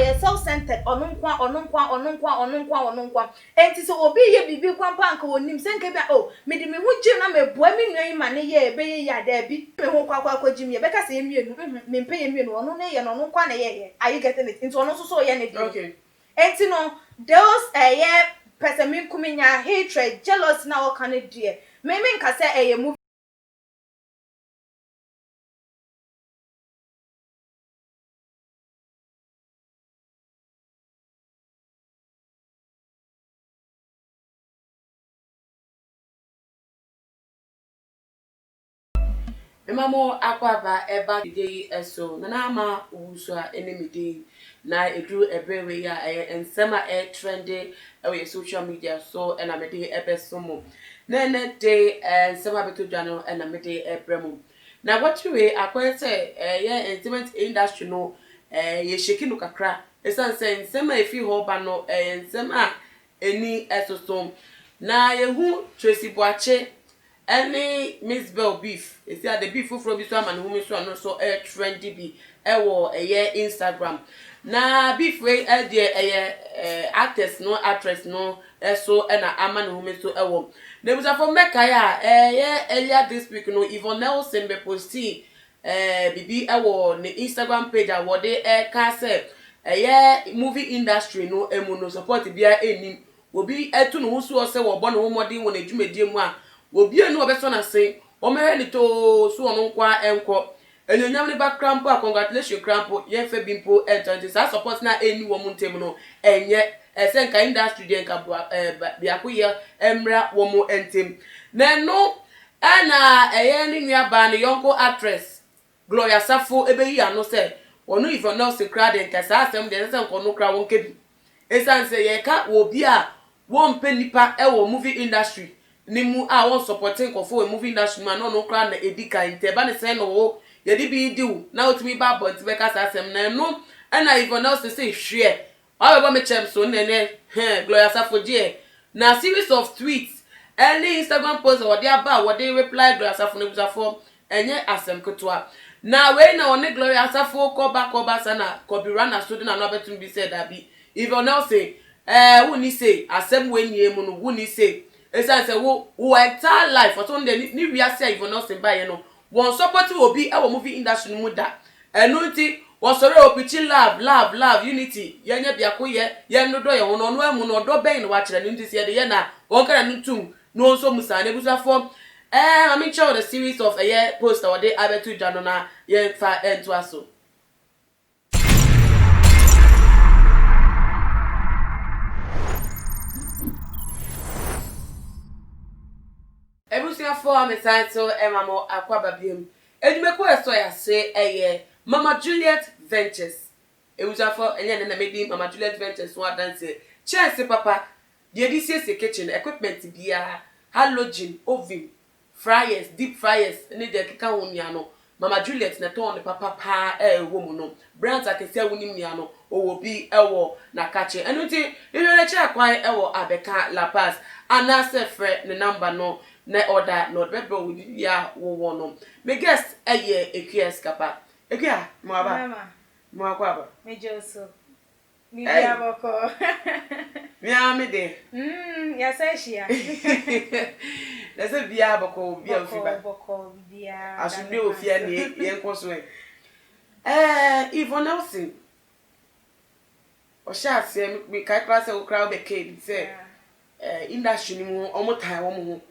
oye self centered onunkwa enti so obi ye bibi kwampa anka wonim se nka bia oh me di me hu gye na me boa me nua yi ma ne ye ebe ye ya da bi me hu kwakwa gye me be ka se ye mienu me mpe ye mienu onu ne ye no onunkwa na ye are you getting it enti onu so ye ne di Okay. enti no those ye person me kuminya hatred jealousy na o kan die me nka se ye mu Emamo akwaba eba today eso na ama uso a enemide na edu ebrewe ya ensema trendy e social media so na mede ebesomo na de ensema betodwano na mede ebremo na watwe akwese ye entertainment industry no ye sheki no kakra esanse ensema efi ho ba no ensema eni esoso na yehu Tracy Boache any Miss Bell beef. You see the beef from this one and women so and also trendy be wo Instagram. Na beef way actors no actress no so na ama women so wo. There was from Mecca ya earlier this week no Yvonne Nelson be posti bibi wo ne Instagram page a they ka say movie industry no emu no support bia enim obi etu no so say wo bo no modern wo na dwumadie mu a obi enu obeso na se o mere ni to so onu nkwa enko enyonyam ni background po congratulations crampo ye fe bimpo enter sa support na eni wo mu ntem no enye esenka industry de nka biakoye emra wo mu entem na no ana ni nua ba ne yonko actress Gloria Safo ebeyi ano se onu Yvonne Nelson kra de nka sa asem de se nko no kra won kebi esanse ye ka wo bi a wo mpe nipa wo movie industry ni mu a won supporting kofo a movie industry man no kra na edika inte ba ne se no wo ye di bi diu na otimi ba bont be ka sa asem na no na Yvonne Nelson say hwe wa be me chem so nene Gloria Safo je na series of tweets early Instagram post or they aba what they reply Gloria Safo no busafo enye asem kotwa na we na one Gloria Safo ko ba sana ko bi run so na no betum bi said that be Yvonne Nelson who ni say asem we nie mu no who ni say esa say wo entire life for so ni wi ase Yvonne Nelson ba ye no won support obi e wo movie industry mu da enu nti wo sore opichi love unity ye nya biakoye ye ndodo ye wono no amu no do ben no wa kire ni nti se ye na won kara ntum no nso musa na busafo I'm in charge of the series of a year post or day abetu janona ye fa ento aso. Ebusia for am title emamo akwaba biem. Edumeko eso ya say Mama Juliet Ventures. Ebusia for enye na medi Mama Juliet Ventures so dance. Chance papa, the DCS kitchen equipment bia, halogen, oven, fryers, deep fryers, ni de kika wonia no. Mama Juliet na ton papa pa womu no. Brands akese wonim nia no. Owo bi ewo na kache. Enu nti ile cha kwan ewo Abeka La Paz. Anase fre ne number no na order no bebe we ya wo no. Me guest EQS kapa. Ekia mo aba. mama Mo akwa me joso mi bia boko mi am de. ya say shia Let's say bia boko bia ofiba. boko bia Asubie ofia ne yenko so Yvonne Nelson o sha se mi kai class e crowd be kid say industry ni mu omotai wo mu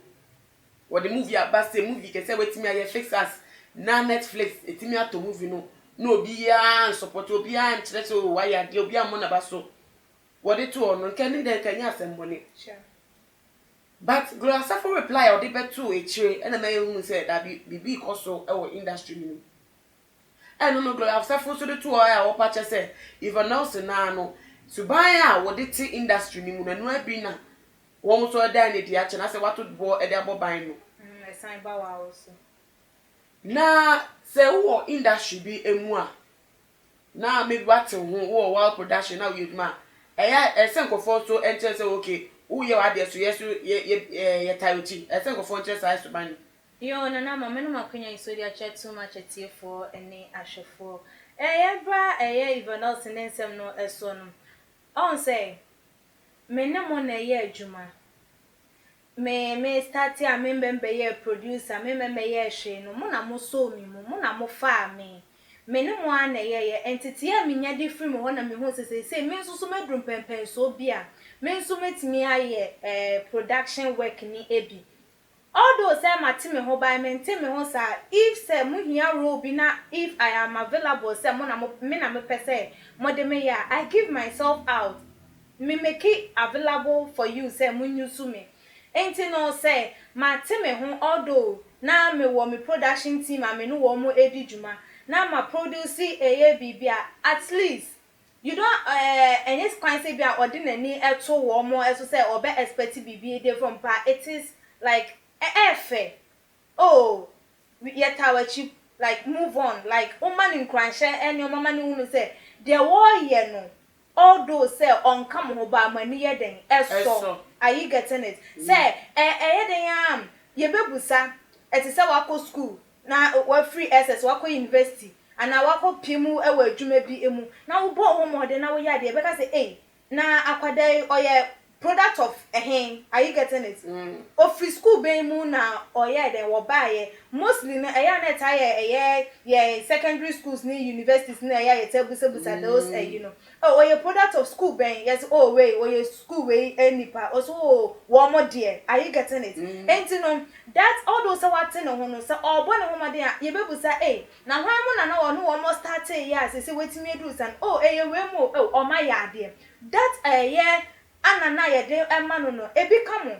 wo the movie abase movie ke say wetimi aye fix us na Netflix etimi ato movie no na obi ya support obi ya nchire so wa ya de obi amona baso wo de to ono nke ni de kanya asembone sure but Gloria Safo reply or de betu echire na me hu say that bibi koso e wo industry ni no Gloria Safo so de to o ya wo pa che say Yvonne Nelson na no to buy a wo de ti industry ni mu na no abi na wo mo so da na di ache na say wato bo e de aboban no sign ba wa also na say wo industry bi emu a na maybe what wo wa production na we ma esenkofo so enche say okay wo ye wa de so yeso ye tayoti esenkofo enche say so ban yo na mama no makwenya isori a chat too much atie for any ashofo yebra even else in some no a son. On say, me no more a year, Juma. Me start here, me member ye producer, me member ye she, no mona mo so me, mona mo fa me. Me no more a year, entity a minya different one and me who say, me so me drum pen so beer. Me so met me a production work ni ebi. Although say my team ho by maintain me ho say if say mu here role be na if I am available say mo na me na me pese mo de me ya I give myself out me make it available for you say mu nyusu me enti no say my team ho although na me wo me production team and me no wo mo edi juma na ma produce eye bibia at least you don't any kind say bia ordinary eto wo mo eso say obe expect bibi dey from pa it is like oh yet our cheap like move on like woman in cranshe and your mama ni say there war ye no all those say on come ho ba mani ye den eso are you getting it say ye den ye bebusa eti say wako school na we free SS wako university and na wako pimu e wa adwuma bi emu na wo bo ho mo de na wo ya de be ka say eh na akwadai oye product of are you getting it? Of free school be mu na oye then wo buy mostly na na tie secondary schools ni universities na tebusa those you know oh oye product of school ben yes oh wait oye school way nipa also wo mo there are you getting it? And you know that all those what no ho no so obo na ho made ye bebusa na hwan mu na wo no wo mo start ya say wetin me do san oh we mo oh o ma ya there that anana ye de emanu no ebi kamo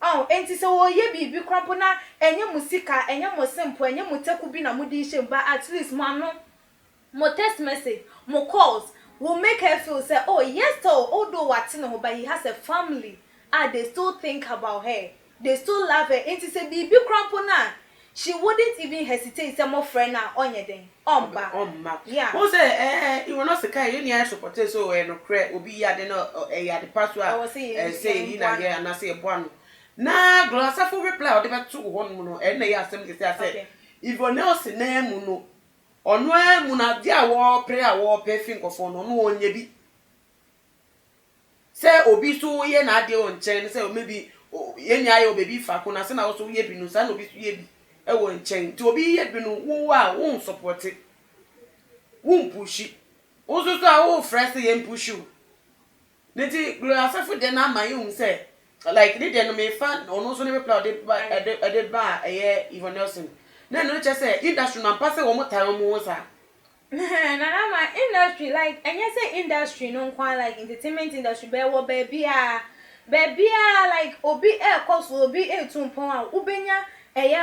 oh enti se wo ye bibi krampo na enye musika enye mo simple enye muteku bi na mudi shemba at least mo text message mo calls will make her feel say oh yes so although what no but he has a family they still think about her they still love her enti se bibi krampo na she wouldn't even hesitate say mo friend na onye den omba yeah who say you will not say you need support so no cre obi ya de no ya de password say you na here na say boano na glosafo reply o de beto ho no no na ya asem ke say if you know say na mu no ono mu na dia wo prayer wo perfect nkofo no no onye bi say obi so ye na ade o nchen say maybe ye nya ye obi fa ko na say na wo so ye bi no say na obi so ye bi e wo nchen ti obi ye bi no wo a wo support it wo push wo so a wo fresh ye push you niti glosafo de na mayu say like they no me fan ono so ne reply de ba Yvonne Nelson na no che say industry na pass wo mo time mo sa na my industry like and you say industry no quite like entertainment industry be wo baby like obi course obi tumpon a ubenya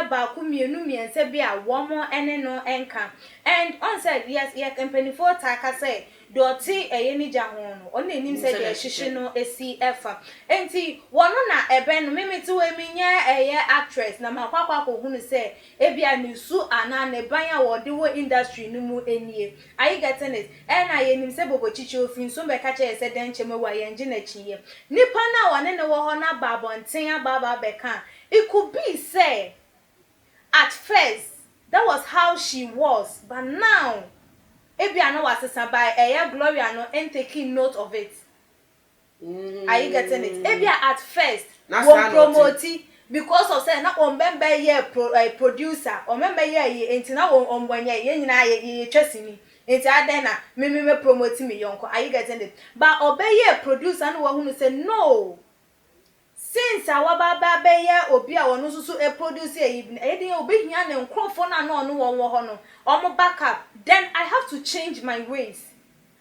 ba ku mienu miense bi a wo mo ene no enka and on said yes company for taka say doti ni jaho no on enim say de hihye no esi efa enti wono na ebe no memeti we minya actress na makwakwa ko hunu say ebia nisu ana ne ban a wo de wo industry no mu enie are you getting it and I enim say bobo chichi ofin so be ka che say den cheme wa yenje na chiye nipa na wone ne wo ho na babonten ababa beka it could be say at first that was how she was but now ebia no wasesa by Gloria no and taking note of it are you getting it ebia at first won promote because of say na on member ye producer on member ye enti na on wanye ye nyina ye twasimi enti aden na me promote me yonko are you getting it but obey ye producer no who say no since our baba be ye obi a wono susu produce e dey obi hia na nkrofo na no wo ho no omo backup then I have to change my ways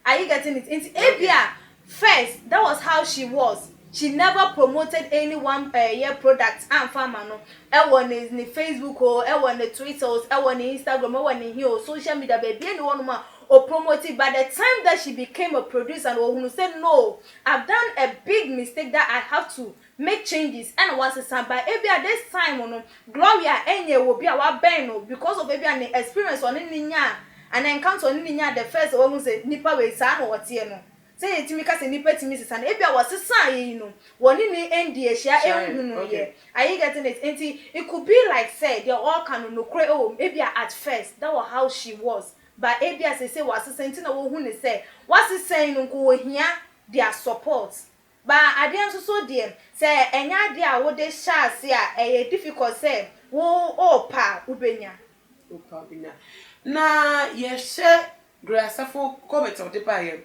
are you getting it into ebia first that was how she was she never promoted anyone year product and farmer no e won ni Facebook o e won ni Twitter o e won ni Instagram e won ni here social media baby any one ma or promoted by the time that she became a producer and who said no I've done a big mistake that I have to make changes and was a by ebia this time no Gloria enye will be our ben no because of ebia an experience on ninya and encounter on ninya the first one who said nipa we sa no what no say etimi ka se nipa timi sesa na ebia was san ye no woni ni endi ehia ehunu no ye are you getting it enti it could be like say they all can no kre oh ebia at first that was how she was ba ebia se wasesenti na wo hu ne se wasesen no ko ohia their support ba ade nso so de se enya ade a wo de share a difficult se wo opa ubenya na ye share grasafo comment of the buyer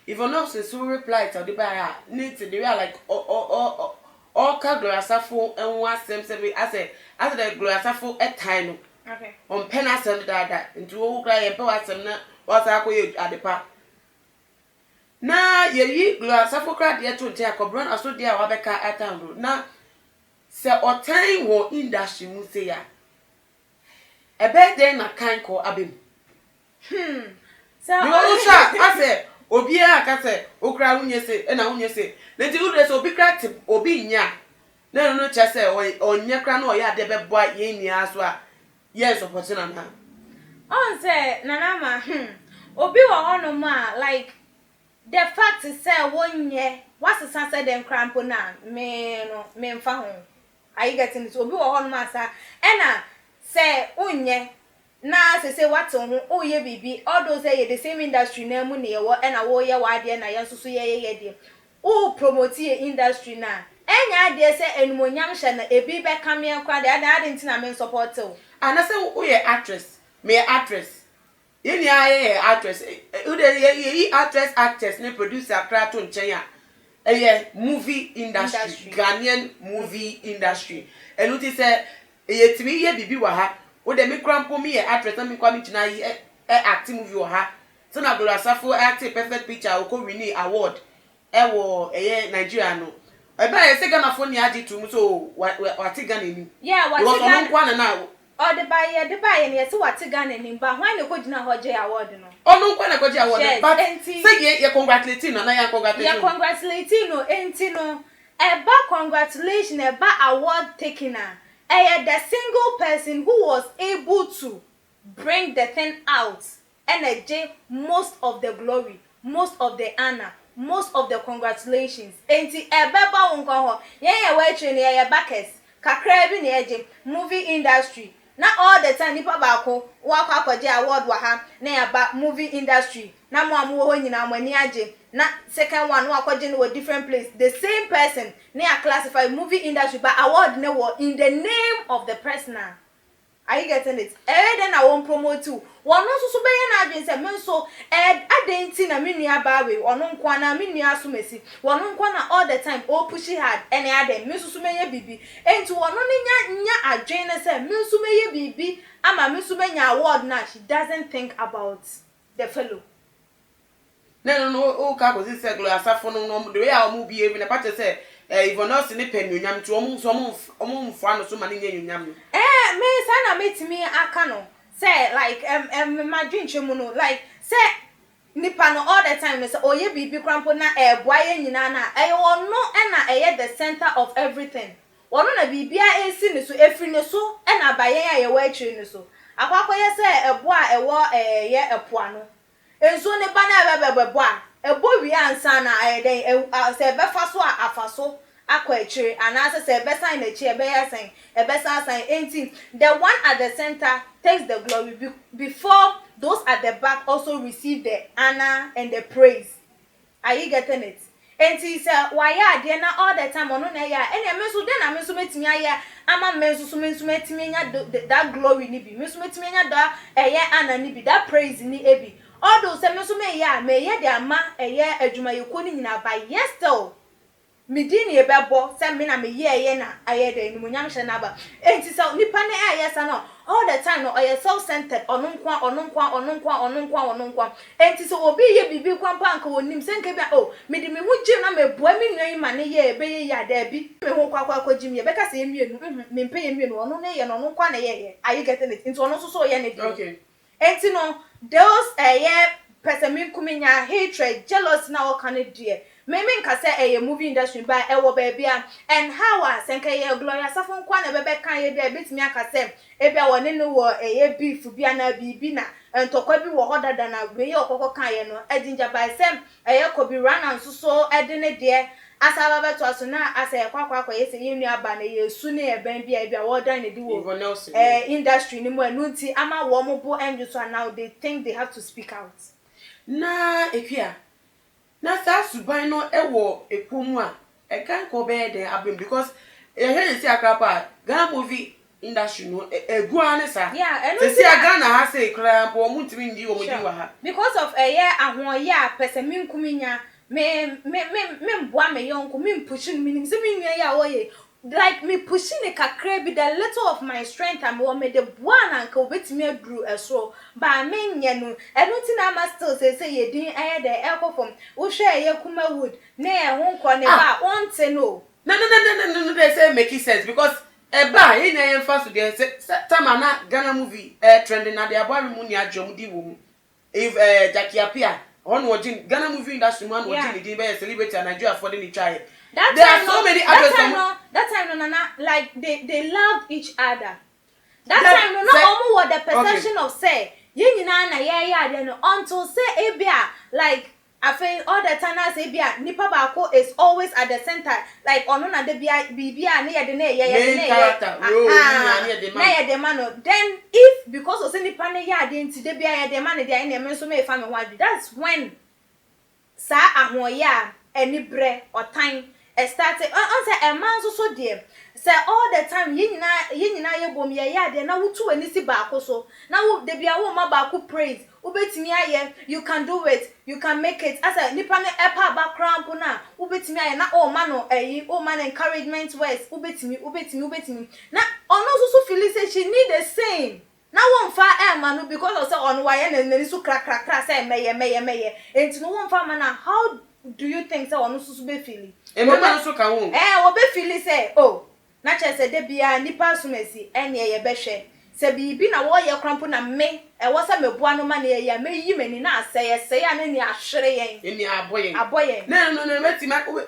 if you know so reply to the buyer need to they are like all ka grasafo and one same as the grasafo a time okay on pen asem dada nti wo kra ye pe wasem na wasa akoye adepa na ye yi grasafo kra de to ntia akobron aso de a wabeka atandro na se otan wo industry mu se ya ebe de na kan ko abem so you sha ase obi aka se okra hunye se na hunye se nti udre se obi kra tip obi nya na no cha se onye kra na oya de beboa ye ni aso a yes opportunity na on say nanama obi wo hono ma like the fact is say wonye wasesa say dem crampo na me mfa ho are you getting it obi wo hono ma sa ena say unye na say what ho oye bibi all those say the same industry na mu ne wo ena wo ye wa de na ye susu ye de o promote industry na enya de say enumonyam hye na ebi be kame kwa de ade ntina me support o and I say who ye actress me actress ye ni aye actress who ye actress ne producer kra to nchen ya movie industry Ghanaian movie industry and uti say ye timi ye bibi wa ha wo de me krampo me ye actress na me kwa me china ye acting movie wa ha so na Grasafo act perfect picture o ko win award wo Nigeria no ebe ye se Ghana fo ni agi tu so wati Ghana ni yeah wati Ghana kwa na o de buy ne yesi wati Ghana ni ba hwan ne ko gina hoje award no onu kwa na ko ji award but say ye congratulate no na ya congratulate ye congratulate no enti no eba congratulation eba award taking the single person who was able to bring the thing out and most of the glory, most of the honor, most of the congratulations. Enti ebeba wonko ho ye we train ye backers kakra bi na eje movie industry na all the time nipa ba ko wa kwa kwaje award wa ha na ya ba movie industry na mo amu ho nyina mo ani aje na second one wa kwaje no different place the same person na ya classify movie industry but award na wo in the name of the person. Are you getting it? Then I won't promote too. One no so be na adwen se men so adenti na me nua ba we ono nkwa na me nua so mesi wono nkwa na all the time o push hard and adem me so menya bibi enti wono ne nya adwen na se me so menya bibi ama me so menya award na she doesn't think about the fellow. No o ka ko se Grasafo no the way a mo behave na pa say even us ni penyonyam to omo mfa no so ma ne nyonyam no me say na metimi aka no say like my dream chemu no like say nipa no all the time say oye bibi krampo na boa ye nyina na wono na the center of everything wono na bibia esi ne so efri ne so na ba ye ya wa atri ne so akwakoye say boa ewo ye epoa no enso ne ba na boa ebo wi ansa na den say be fa so afa so akwa atri anase say be sign na chi e be ya sign e be sign enti the one at the center takes the glory before those at the back also receive the honor and the praise. Are you getting it? Enti say why ade na all the time ono na ya ene meso den na meso metimi aya ama meso metimi nya that glory ni bi meso metimi nya da honor ni bi that praise ni ebi all those say meso me ya de ama adwuma yeko ni nyina ba yes still midini ebebo say me na me ye na aye de enumunyam hye na ba enti say nipa na ayesa no all the time no self centered ononkwa enti say obi ye bibi kwampa anka wonim se nka bia me di me hu gye na me boa me nwan ma ne ye ebe ye ya da bi me hu kwakwa gym ye beka say emienu me mpe ye mienu ono ne ye no ononkwa na ye are you getting it enti ono so ye ne di okay enti no those person me kuminya hatred jealousy na all kind of dear me nka say movie industry ba wo baby and how senka ye Gloria Safo nkwa na bebe kan ye bia betimi aka say ebia woni no wo beef bia na bibi na ntokwa bi wo hodada na we ye okoko kan ye no edinja by sem kobi run and so ede ne de asaba beto aso na asa kwakwa yesi yenu aba na yesu ne eben bia bia wodan ne di wo industry ni mo enu nti ama wo mo bo enju so now they think they have to speak out na ekia na sa suban no ewo ekomu a e kan ko be den abem because e he si akrapa Ghana movie industry no eguane sa se si Ghana ha say kra bo mu ntimi ndi wo mu di wa ha because of ahoye a pese mi nkuminya me mboa me yonko me pushing me se me nwa ya oye like me pushing a kakra bi the little of my strength am wo me the boa na nka obetimi aduru eso ba me nye no enu ti na ma still say ye din de echo from wo hwe ye kuma wood na ye ho nko ne ba wonte no no they say make sense because eba ye na ye fa so dey say time na Ghana movie trending na dey abo mu ni adwom di wo mu if Jackie Apia on watching Ghana movie industry man watching the be celebrity and Nigeria for the try there are so many others that time no like they loved each other that time no omo what the perception of say ye nyina na ye ade no until say ebia like I feel all the time I say bia nipa baako is always at the center like ono na de bia na ye de na ye na ye de man then if because of say nipa na ye ade nti de bia ye de man de na me so me fa me wadu that's when sa ahoye a eni bre otan started on say a man so there say all the time ye nyina ye bom ye ade na wutu ani si baako so na wo de bia wo ma baako praise ubetimi aye you can do it you can make it as a nipa ne epa background na ubetimi aye na o ma no o man encouragement words ubetimi na ono so feel say she need the same na won fa ma no because of say ono wa ye na so kra say meye enti no won fa ma na how do you think say ono so be feeling e mo ma so ka won wo be feeling say oh na che say de bia nipa sumesi ene ye behwe se bibi na wo ye krampo na me e wo se meboa no ma na ye me yi mani na aseye ya na ni ahwere yen eni aboyen no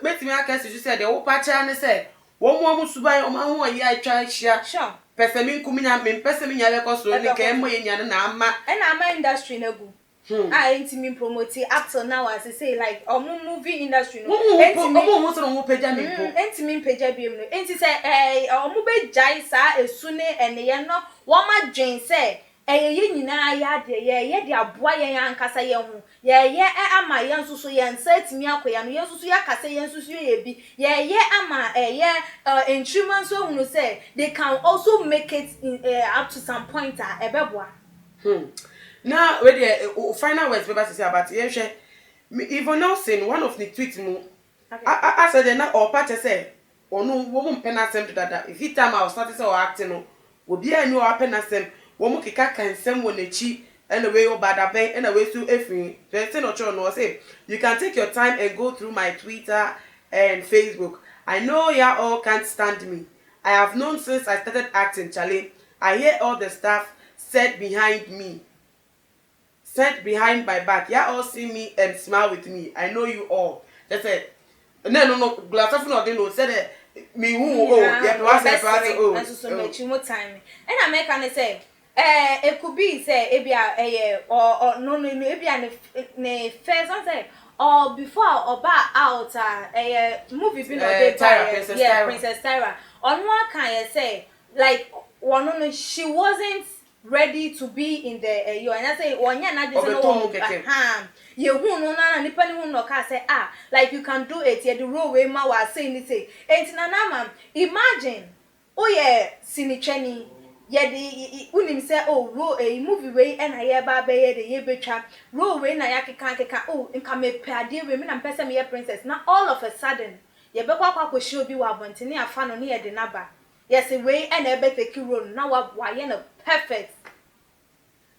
metimi aka se say de wo pa cha ne say wo mo suban o ma ho ye atwa ahia sure pese mi nkuminya me pese mi nya le ko so ni ka e mo ye nya na ama industry na gu ain't me promote actor now as I say like movie industry no omo so no peja me po ain't me peja bi no ain't say omo be jai sa esu ne ene ye no wo ma dwen say ye nyina ya de ye de aboa ye ankasa ye ho ye ama ye nsusu ye nsatimi akoya no ye nsusu ya kasa ye nsusu ye bi ye ama instruments so hunu say they can also make it up to some point ebeboa now with the final words paper say about ye even now saying one of the tweets mu I said na or part say onu wo mu mpena sem dada if it time I was started say or acting no obi anu o apena sem wo mu keka kan sem wo nachi anyway o bada ben anyway so efin say no cho no say you can take your time and go through my Twitter and Facebook. I know ya all can't stand me. I have known since I started acting, Charlie. I hear all the stuff said behind my back. Ya all see me and smile with me. I know you all. They said, no, glass of no, they know, said me who, yeah, so time. And I make an say, it could be, say, ebia, or no, ebia, ne, first, I say, or before, or back out, movie, Princess Tyra. On one kind, say, like, one, she wasn't ready to be in the and I say one year na this no you hu no na nipa ni hu no ka say like you can do it you the role we ma wa say ni say enti na na imagine oh yeah sinicheni ye the unim say oh role movie we and I ba be ye the ye betwa role we na ya keka oh nka me pade we me na mpese me ye princess na all of a sudden ye be kwa shi obi wa bontene afa no ne ye de naba yes we and ebe take role na wa ye no perfect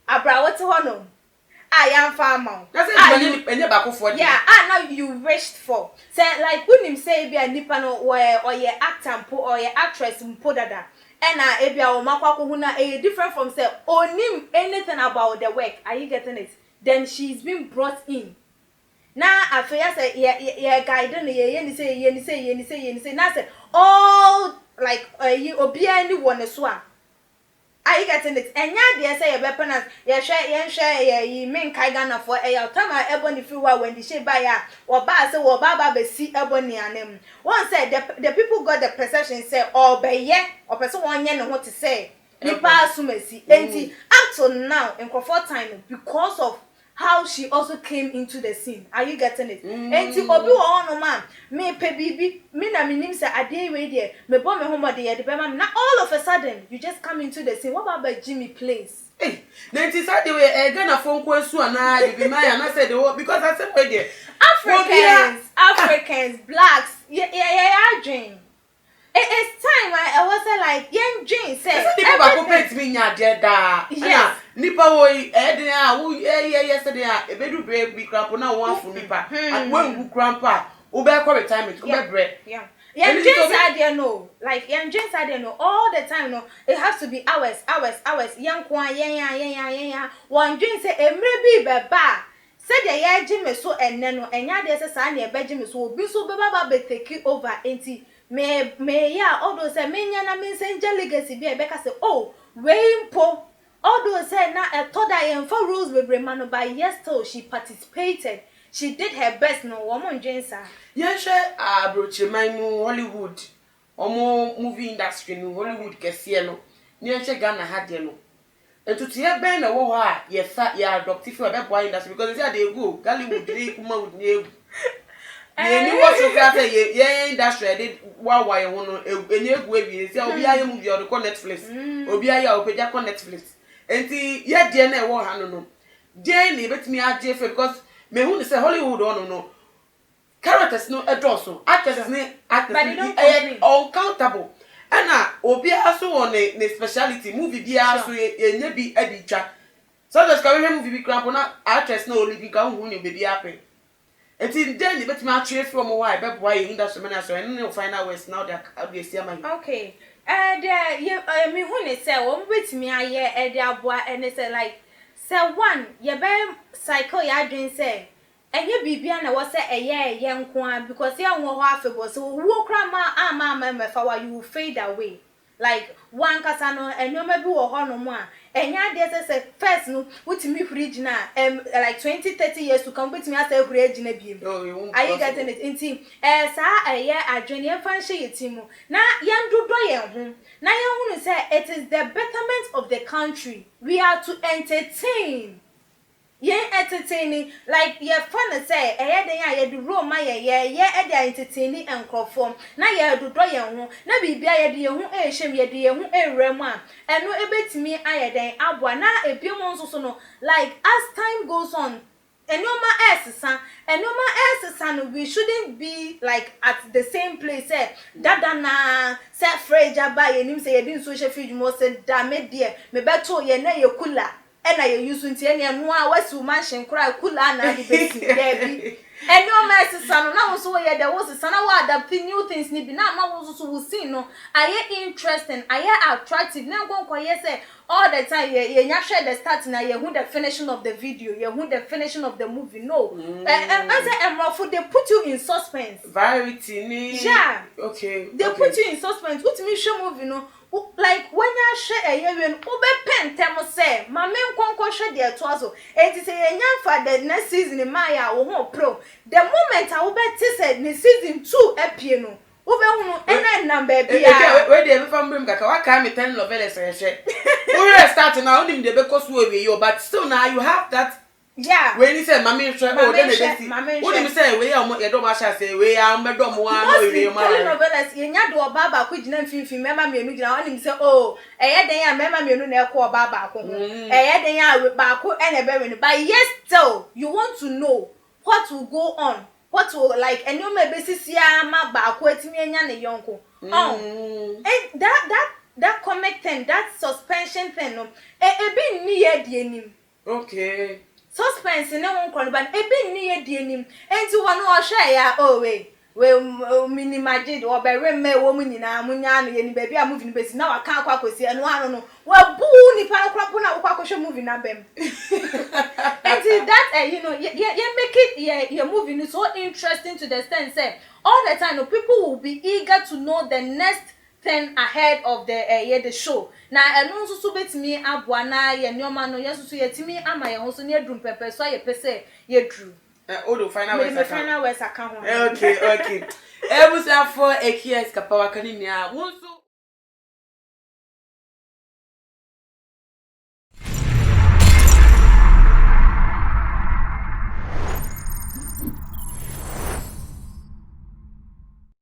abra what hono I am farmer that's it enye ba ko for yeah now you wished for say like when him say be a nipa no or ye actor mpo or ye actress mpo dada and e bia o makwa ko hu na different from say onim anything about the work are you getting it then she's been brought in na afia say ye guide no ye ni say na say all like obi ani won so a Are you getting it? And yeah, they say a weapon as you share, you mean Kaigana for a time I ebony feel when the shape by ya or bass or baba be see ebony and them. One said the people got the perception say, oh, be ye, or person one yen what to say. Nipa sumesi. And up to now, in comfort time, because of how she also came into the scene. Are you getting it? And to obi no man, me pe bibi, me na me nim say ade we there, me born me home there, the bema now all of a sudden you just come into the scene. What about Jimmy Place? Hey, then it's that the way Ghana phone question and I be my and I said because I said wait there. Africans, blacks, yeah, dream. It's time I was like young Jane said people back pay to me nya there da. Yes. Nipa wo dey a wo yesterday a bedu break be crap na one for nipa. And when you grandpa, we be call retirement, we be break. Yeah. Young Jane said there no. Like young Jane said there no all the time no. It has to be hours. Young kwan yeah. One Jane say e mre bi beba. Said the year Jimmy so no enya dey say sa na e be Jimmy so obi so be baba be take over enti me ya odo say menya na me say legacy bi e be ka say oh we impo odo say na e to da yen for rules we brema no by yes still she participated, she did her best no woman jensa yen hwe abroche man mu Hollywood omo movie industry no Hollywood kese no yen hwe Ghana ha de no entutu ye ben na wo ho a ye fa ye adoptive we be boy industry because they say they go Hollywood dey kuma would dey ye what you say ye industry dey wa ye ho no enye egu ebi say obi aye movie or ko Netflix obi aye o peja ko Netflix enti ye de na e wo ha no dey na betimi age fe because me hu ni say Hollywood no characters no edoso actors ni actors uncountable ana obi aso won ne speciality movie bi aso enye bi editwa so just ka we movie bi cramp na actress no only bi ka hu ni baby happen enti then you betimi atwe from why be boy industry man so and no final words now they see am. Okay there me hu ni say wo betimi aye e de aboa and say like say one ye be cycle ya dwen say enye bibia na wo say eye nko an because ye won ho afebo so wo kra ma ama mefa wa you fade away like one kasa no enoma bi wo ho no mo a enya de say first no wutimi fridge na like 20-30 years to come wutimi asa fridge na bi are you getting it inti sa eye adwene ye fan hye yetimu na ye ndodo ye ho na ye hunu say it is the betterment of the country we are to entertain. Ye entertaining like ye fun say den ya ye do Roma ye dey entertaining enkrofom na ye do ye ho na bibia ye de ye ho ehwem ye de ye ho ewrem a eno ebetimi aye den aboa na ebiem nso so no like as time goes on enoma esesa no we shouldn't be like at the same place dada na say fridge aba ye nim say ye din social fridge mo say da me de me beto ye na ye kula ena ye use nti ene no a wasi mansion kura kula na de besi there and no mess son na so ye there was son na adapt new things ni bi na ma wo so wo see no aye interesting aye attractive na nkonko ye say all the time ye nya share the start na ye who the finishing of the video ye who the finishing of the movie no and say emrofo they put you in suspense variety ni yeah okay they put you in suspense what me show movie no like when you share wen ube pen tem say ma me nkonko hwe de to aso enti say ye nya fa the next season ma ya wo ho pro the moment a ube ti say ne season 2 apie no ube hunu ena number bia we dey be from brim kaka wa ka me 10 novelas hwe we start now only dey be cause we you but still now you have that. Yeah. When you say mama share o dey dey what do you say we ya do ma sha say we ya me do mo wa no we ma novelas ye nya do oba ba ko gina mfimfim mema me enu gina oni say oh eye den ya mema me enu na ekọ oba ba ko ho eye den ya ba ko ene be we but yes still you want to know what will go on what will like enu me be sisia ma ba ko atimi enya ne yonko and that comic thing that suspension thing no e bi ni ye die nim okay suspense ne won kro ban ebe ni ye die nim enti wo no hwe ya oh we minimagid o be remme wo mu nyina munya no ye ni ba bia movie ni besi na waka akwa kosi eno ano no wa bu ni pa kropo na akwa akwa movie na bem enti that you know you make it your movie is so interesting to the extent say all the time no people will be eager to know the next 10 ahead of the show na eno nso so betimi aboa na ye nyoma no yeso so yetimi ama ye ho so ne adrum pepe so ye pese ye dru Odo final words. Me final words aka ho. Okay. Ebusa for AKS kapawa kanimia. Wonso